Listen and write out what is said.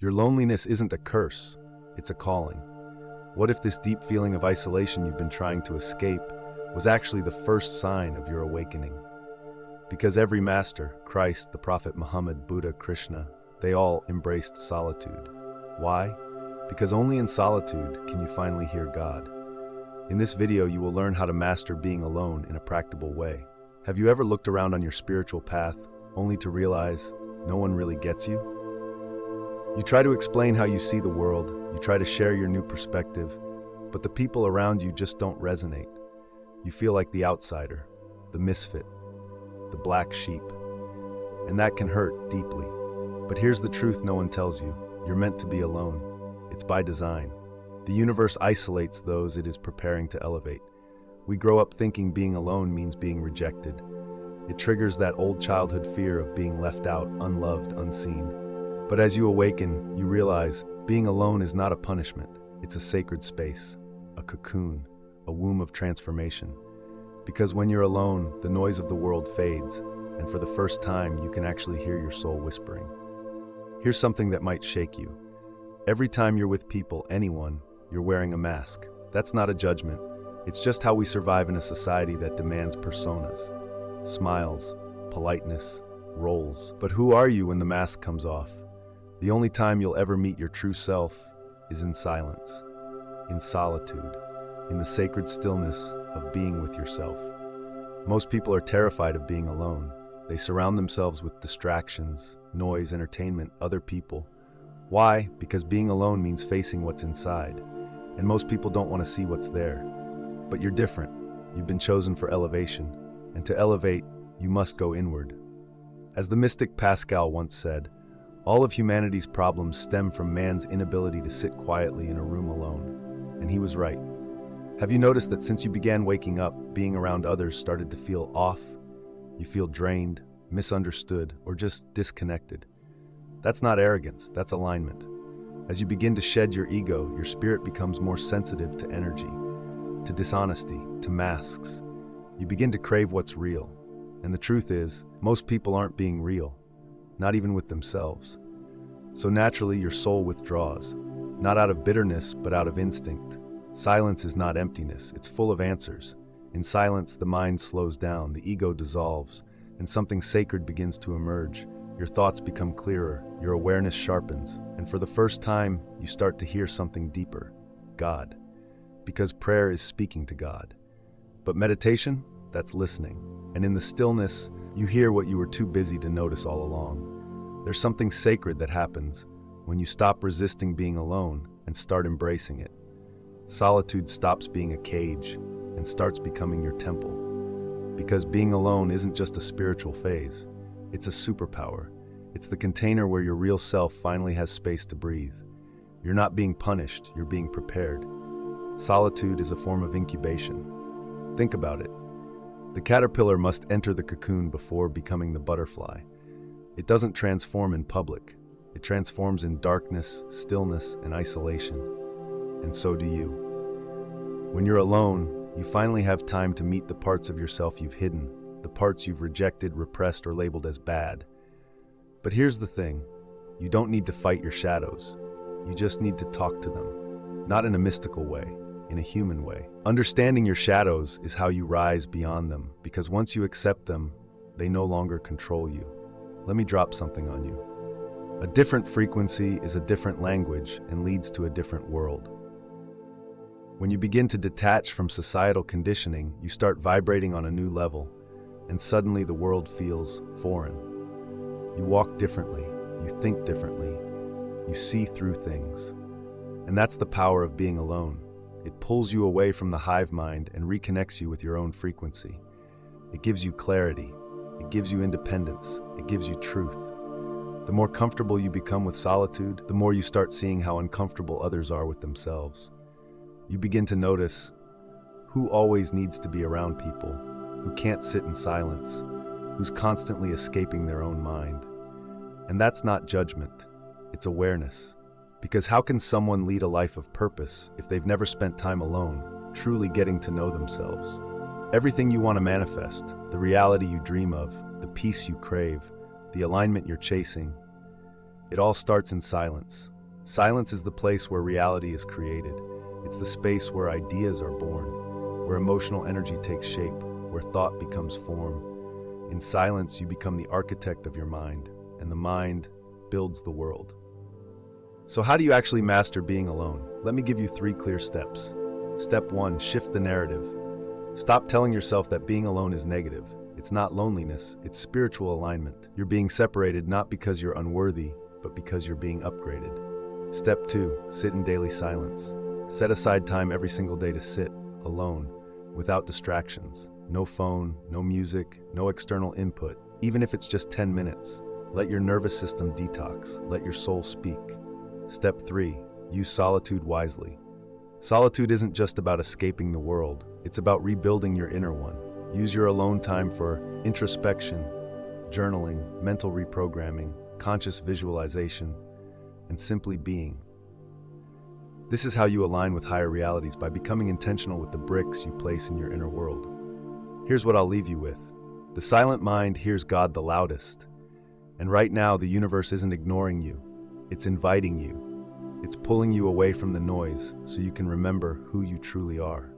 Your loneliness isn't a curse, it's a calling. What if this deep feeling of isolation you've been trying to escape was actually the first sign of your awakening? Because every master, Christ, the Prophet Muhammad, Buddha, Krishna, they all embraced solitude. Why? Because only in solitude can you finally hear God. In this video, you will learn how to master being alone in a practical way. Have you ever looked around on your spiritual path only to realize no one really gets you? You try to explain how you see the world, you try to share your new perspective, but the people around you just don't resonate. You feel like the outsider, the misfit, the black sheep. And that can hurt deeply. But here's the truth no one tells you. You're meant to be alone. It's by design. The universe isolates those it is preparing to elevate. We grow up thinking being alone means being rejected. It triggers that old childhood fear of being left out, unloved, unseen. But as you awaken, you realize being alone is not a punishment. It's a sacred space, a cocoon, a womb of transformation. Because when you're alone, the noise of the world fades, and for the first time, you can actually hear your soul whispering. Here's something that might shake you. Every time you're with people, anyone, you're wearing a mask. That's not a judgment. It's just how we survive in a society that demands personas, smiles, politeness, roles. But who are you when the mask comes off? The only time you'll ever meet your true self is in silence, in solitude, in the sacred stillness of being with yourself. Most people are terrified of being alone. They surround themselves with distractions, noise, entertainment, other people. Why? Because being alone means facing what's inside, and most people don't want to see what's there. But you're different. You've been chosen for elevation, and to elevate, you must go inward. As the mystic Pascal once said, all of humanity's problems stem from man's inability to sit quietly in a room alone. And he was right. Have you noticed that since you began waking up, being around others started to feel off? You feel drained, misunderstood, or just disconnected. That's not arrogance, that's alignment. As you begin to shed your ego, your spirit becomes more sensitive to energy, to dishonesty, to masks. You begin to crave what's real. And the truth is, most people aren't being real. Not even with themselves. So naturally, your soul withdraws, not out of bitterness, but out of instinct. Silence is not emptiness, it's full of answers. In silence, the mind slows down, the ego dissolves, and something sacred begins to emerge. Your thoughts become clearer, your awareness sharpens, and for the first time, you start to hear something deeper, God. Because prayer is speaking to God. But meditation, that's listening. And in the stillness, you hear what you were too busy to notice all along. There's something sacred that happens when you stop resisting being alone and start embracing it. Solitude stops being a cage and starts becoming your temple. Because being alone isn't just a spiritual phase, it's a superpower. It's the container where your real self finally has space to breathe. You're not being punished, you're being prepared. Solitude is a form of incubation. Think about it. The caterpillar must enter the cocoon before becoming the butterfly. It doesn't transform in public. It transforms in darkness, stillness, and isolation. And so do you. When you're alone, you finally have time to meet the parts of yourself you've hidden, the parts you've rejected, repressed, or labeled as bad. But here's the thing. You don't need to fight your shadows. You just need to talk to them. Not in a mystical way. In a human way. Understanding your shadows is how you rise beyond them, because once you accept them, they no longer control you. Let me drop something on you. A different frequency is a different language and leads to a different world. When you begin to detach from societal conditioning, you start vibrating on a new level, and suddenly the world feels foreign. You walk differently, you think differently, you see through things. And that's the power of being alone. It pulls you away from the hive mind and reconnects you with your own frequency. It gives you clarity. It gives you independence. It gives you truth. The more comfortable you become with solitude, the more you start seeing how uncomfortable others are with themselves. You begin to notice who always needs to be around people, who can't sit in silence, who's constantly escaping their own mind. And that's not judgment. It's awareness. Because how can someone lead a life of purpose if they've never spent time alone, truly getting to know themselves? Everything you want to manifest, the reality you dream of, the peace you crave, the alignment you're chasing, It all starts in silence. Silence is the place where reality is created. It's the space where ideas are born, where emotional energy takes shape, where thought becomes form. In silence, you become the architect of your mind, and the mind builds the world. So how do you actually master being alone? Let me give you 3 clear steps. Step 1, shift the narrative. Stop telling yourself that being alone is negative. It's not loneliness, it's spiritual alignment. You're being separated not because you're unworthy, but because you're being upgraded. Step 2, sit in daily silence. Set aside time every single day to sit, alone, without distractions. No phone, no music, no external input, even if it's just 10 minutes. Let your nervous system detox, let your soul speak. Step 3, use solitude wisely. Solitude isn't just about escaping the world, it's about rebuilding your inner one. Use your alone time for introspection, journaling, mental reprogramming, conscious visualization, and simply being. This is how you align with higher realities, by becoming intentional with the bricks you place in your inner world. Here's what I'll leave you with. The silent mind hears God the loudest. And right now, the universe isn't ignoring you. It's inviting you. It's pulling you away from the noise so you can remember who you truly are.